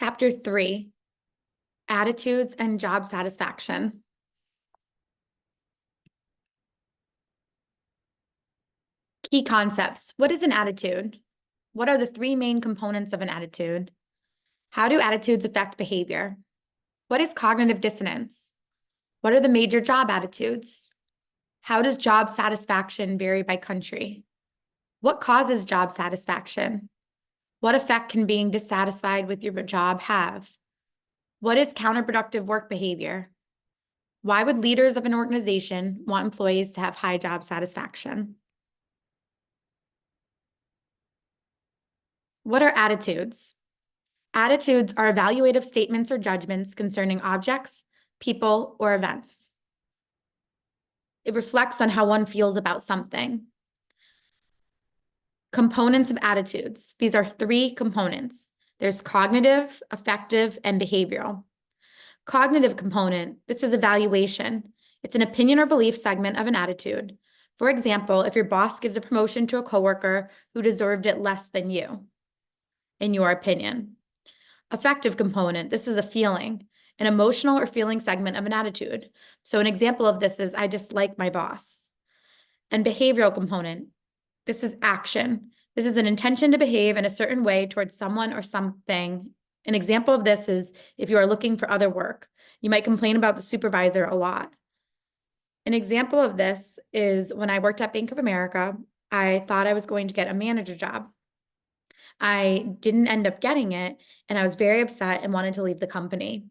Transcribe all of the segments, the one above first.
Chapter 3, Attitudes and Job Satisfaction. Key concepts. What is an attitude? What are the three main components of an attitude? How do attitudes affect behavior? What is cognitive dissonance? What are the major job attitudes? How does job satisfaction vary by country? What causes job satisfaction? What effect can being dissatisfied with your job have? What is counterproductive work behavior? Why would leaders of an organization want employees to have high job satisfaction? What are attitudes? Attitudes are evaluative statements or judgments concerning objects, people, or events. It reflects on how one feels about something. Components of attitudes. These are three components. There's cognitive, affective, and behavioral. Cognitive component, this is evaluation. It's an opinion or belief segment of an attitude. For example, if your boss gives a promotion to a coworker who deserved it less than you, in your opinion. Affective component, this is a feeling, an emotional or feeling segment of an attitude. So an example of this is, I dislike my boss. And behavioral component, this is action. This is an intention to behave in a certain way towards someone or something. An example of this is if you are looking for other work, you might complain about the supervisor a lot. An example of this is when I worked at Bank of America, I thought I was going to get a manager job. I didn't end up getting it, and I was very upset and wanted to leave the company.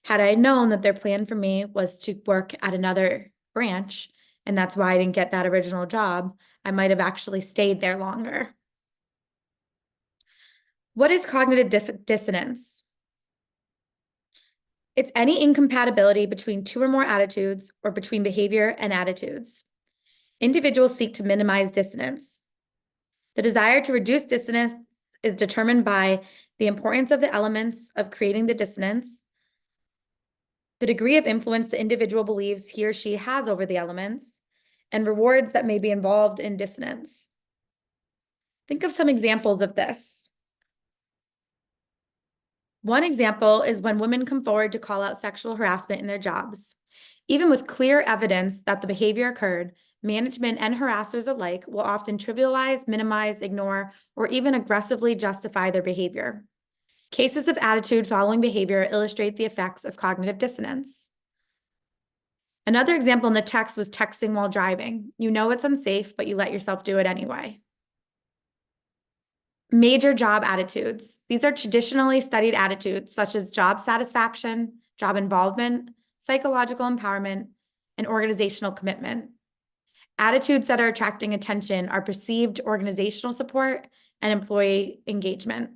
Had I known that their plan for me was to work at another branch, and that's why I didn't get that original job, I might have actually stayed there longer. What is cognitive dissonance? It's any incompatibility between two or more attitudes or between behavior and attitudes. Individuals seek to minimize dissonance. The desire to reduce dissonance is determined by the importance of the elements of creating the dissonance, the degree of influence the individual believes he or she has over the elements, and rewards that may be involved in dissonance. Think of some examples of this. One example is when women come forward to call out sexual harassment in their jobs. Even with clear evidence that the behavior occurred, management and harassers alike will often trivialize, minimize, ignore, or even aggressively justify their behavior. Cases of attitude following behavior illustrate the effects of cognitive dissonance. Another example in the text was texting while driving. You know it's unsafe, but you let yourself do it anyway. Major job attitudes. These are traditionally studied attitudes such as job satisfaction, job involvement, psychological empowerment, and organizational commitment. Attitudes that are attracting attention are perceived organizational support and employee engagement.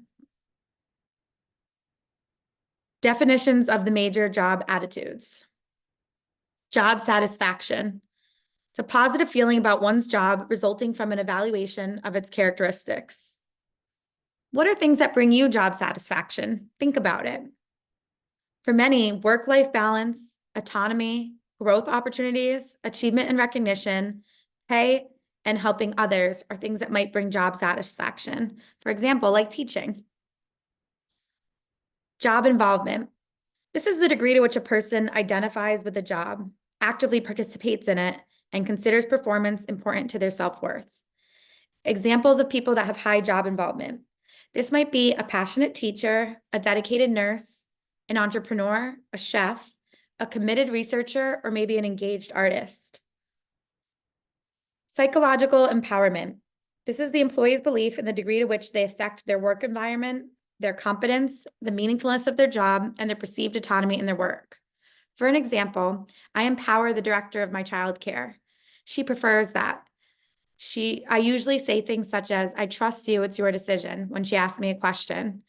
Definitions of the major job attitudes. Job satisfaction. It's a positive feeling about one's job resulting from an evaluation of its characteristics. What are things that bring you job satisfaction? Think about it. For many, work-life balance, autonomy, growth opportunities, achievement and recognition, pay, and helping others are things that might bring job satisfaction. For example, like teaching. Job involvement. This is the degree to which a person identifies with a job, actively participates in it, and considers performance important to their self-worth. Examples of people that have high job involvement. This might be a passionate teacher, a dedicated nurse, an entrepreneur, a chef, a committed researcher, or maybe an engaged artist. Psychological empowerment. This is the employee's belief in the degree to which they affect their work environment, their competence, the meaningfulness of their job, and their perceived autonomy in their work. For an example, I empower the director of my childcare. She prefers that. I usually say things such as, I trust you, it's your decision, when she asks me a question.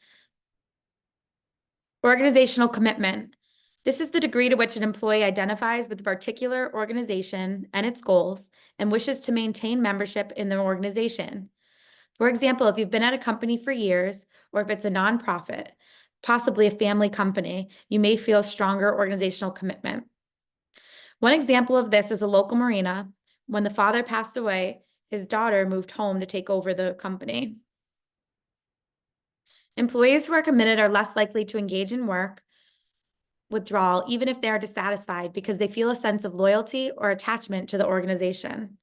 Organizational commitment. This is the degree to which an employee identifies with a particular organization and its goals and wishes to maintain membership in the organization. For example, if you've been at a company for years, or if it's a nonprofit, possibly a family company, you may feel stronger organizational commitment. One example of this is a local marina. When the father passed away, his daughter moved home to take over the company. Employees who are committed are less likely to engage in work withdrawal, even if they are dissatisfied, because they feel a sense of loyalty or attachment to the organization.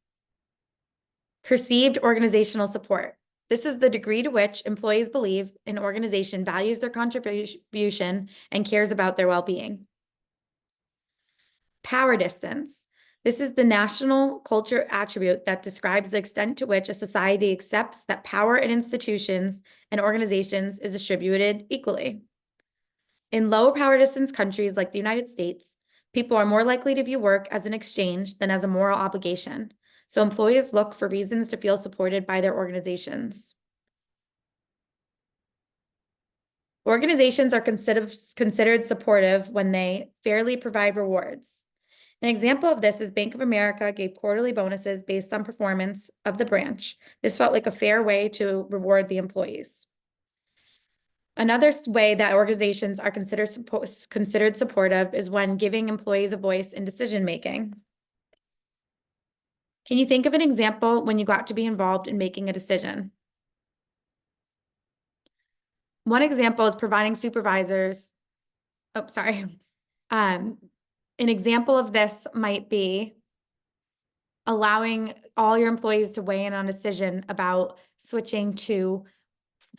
Perceived organizational support. This is the degree to which employees believe an organization values their contribution and cares about their well-being. Power distance. This is the national culture attribute that describes the extent to which a society accepts that power in institutions and organizations is distributed equally. In low power distance countries like the United States, people are more likely to view work as an exchange than as a moral obligation. So employees look for reasons to feel supported by their organizations. Organizations are considered supportive when they fairly provide rewards. An example of this is Bank of America gave quarterly bonuses based on performance of the branch. This felt like a fair way to reward the employees. Another way that organizations are considered supportive is when giving employees a voice in decision-making. Can you think of an example when you got to be involved in making a decision? One example is providing supervisors. Oh, sorry. An example of this might be allowing all your employees to weigh in on a decision about switching to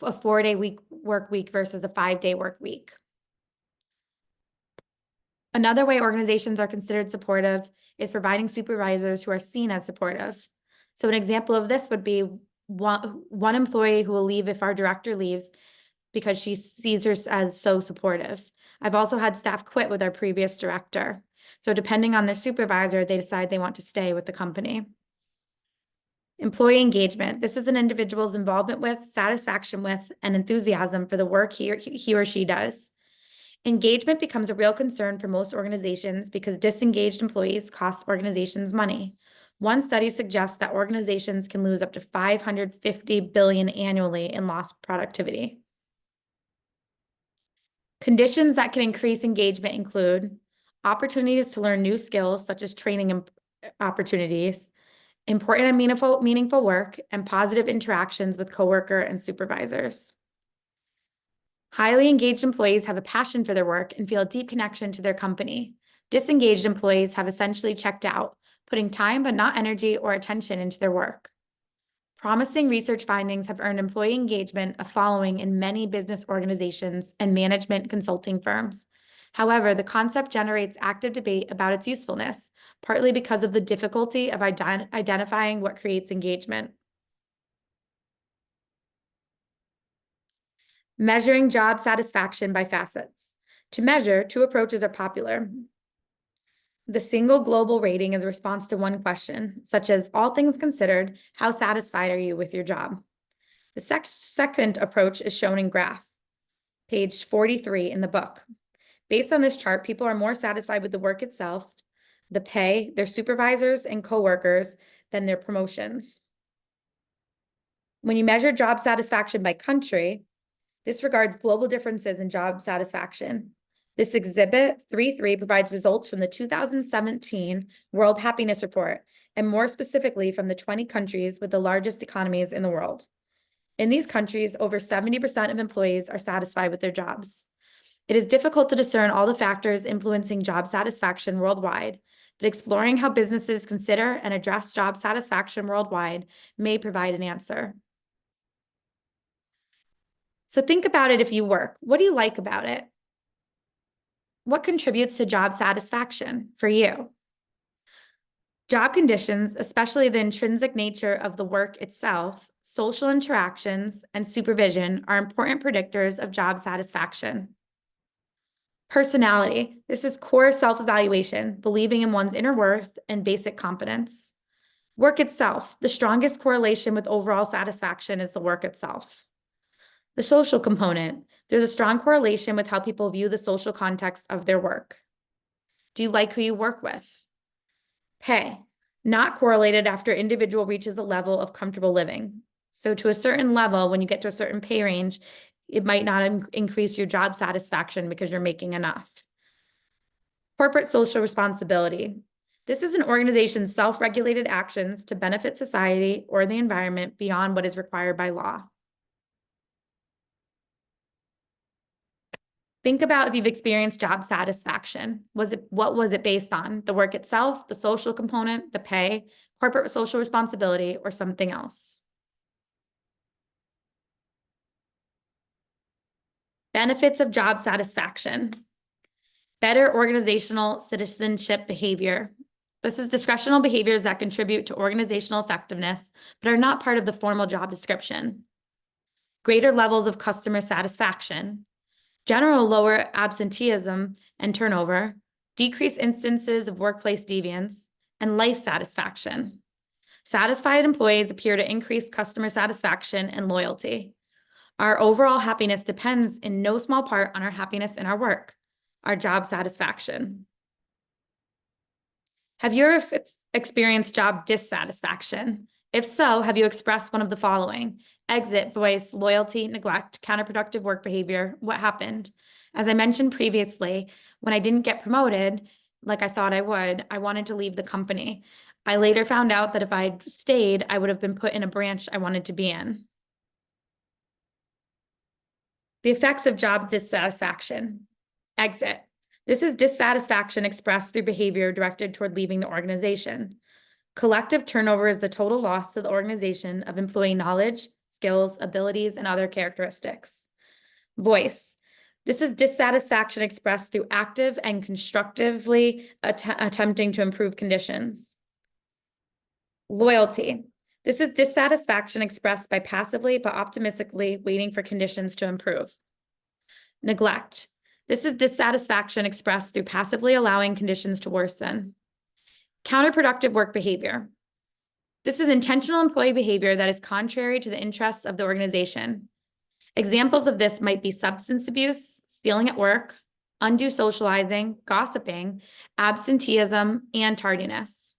a 4-day work week versus a 5-day work week. Another way organizations are considered supportive is providing supervisors who are seen as supportive. So an example of this would be one employee who will leave if our director leaves because she sees her as so supportive. I've also had staff quit with our previous director. So depending on their supervisor, they decide they want to stay with the company. Employee engagement. This is an individual's involvement with, satisfaction with, and enthusiasm for the work he or she does. Engagement becomes a real concern for most organizations because disengaged employees cost organizations money. One study suggests that organizations can lose up to $550 billion annually in lost productivity. Conditions that can increase engagement include opportunities to learn new skills, such as training opportunities, important and meaningful work, and positive interactions with coworker and supervisors. Highly engaged employees have a passion for their work and feel a deep connection to their company. Disengaged employees have essentially checked out, putting time but not energy or attention into their work. Promising research findings have earned employee engagement a following in many business organizations and management consulting firms. However, the concept generates active debate about its usefulness, partly because of the difficulty of identifying what creates engagement. Measuring job satisfaction by facets. To measure, two approaches are popular. The single global rating is a response to one question, such as, all things considered, how satisfied are you with your job? The second approach is shown in graph, page 43 in the book. Based on this chart, people are more satisfied with the work itself, the pay, their supervisors and coworkers, than their promotions. When you measure job satisfaction by country, this regards global differences in job satisfaction. This exhibit 3.3 provides results from the 2017 World Happiness Report, and more specifically from the 20 countries with the largest economies in the world. In these countries, over 70% of employees are satisfied with their jobs. It is difficult to discern all the factors influencing job satisfaction worldwide, but exploring how businesses consider and address job satisfaction worldwide may provide an answer. So think about it if you work. What do you like about it? What contributes to job satisfaction for you? Job conditions, especially the intrinsic nature of the work itself, social interactions, and supervision are important predictors of job satisfaction. Personality. This is core self-evaluation, believing in one's inner worth and basic competence. Work itself. The strongest correlation with overall satisfaction is the work itself. The social component. There's a strong correlation with how people view the social context of their work. Do you like who you work with? Pay. Not correlated after individual reaches the level of comfortable living. So to a certain level, when you get to a certain pay range, it might not increase your job satisfaction because you're making enough. Corporate social responsibility. This is an organization's self-regulated actions to benefit society or the environment beyond what is required by law. Think about if you've experienced job satisfaction. What was it based on? The work itself, the social component, the pay, corporate social responsibility, or something else? Benefits of job satisfaction. Better organizational citizenship behavior. This is discretional behaviors that contribute to organizational effectiveness, but are not part of the formal job description. Greater levels of customer satisfaction. General lower absenteeism and turnover, decreased instances of workplace deviance, and life satisfaction. Satisfied employees appear to increase customer satisfaction and loyalty. Our overall happiness depends in no small part on our happiness in our work, our job satisfaction. Have you ever experienced job dissatisfaction? If so, have you expressed one of the following? Exit, voice, loyalty, neglect, counterproductive work behavior. What happened? As I mentioned previously, when I didn't get promoted like I thought I would, I wanted to leave the company. I later found out that if I'd stayed, I would have been put in a branch I wanted to be in. The effects of job dissatisfaction. Exit. This is dissatisfaction expressed through behavior directed toward leaving the organization. Collective turnover is the total loss to the organization of employee knowledge, skills, abilities, and other characteristics. Voice. This is dissatisfaction expressed through active and constructively attempting to improve conditions. Loyalty. This is dissatisfaction expressed by passively but optimistically waiting for conditions to improve. Neglect. This is dissatisfaction expressed through passively allowing conditions to worsen. Counterproductive work behavior. This is intentional employee behavior that is contrary to the interests of the organization. Examples of this might be substance abuse, stealing at work, undue socializing, gossiping, absenteeism, and tardiness.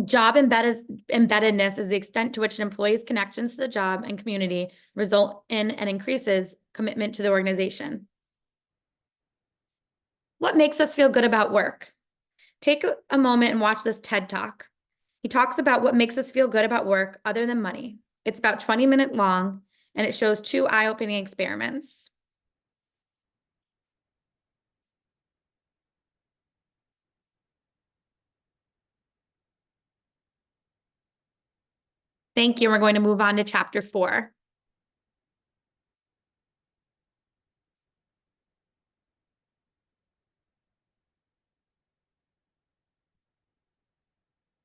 Job embeddedness is the extent to which an employee's connections to the job and community result in and increases commitment to the organization. What makes us feel good about work? Take a moment and watch this TED Talk. He talks about what makes us feel good about work other than money. It's about 20 minutes long, and it shows 2 eye-opening experiments. Thank you. We're going to move on to chapter 4.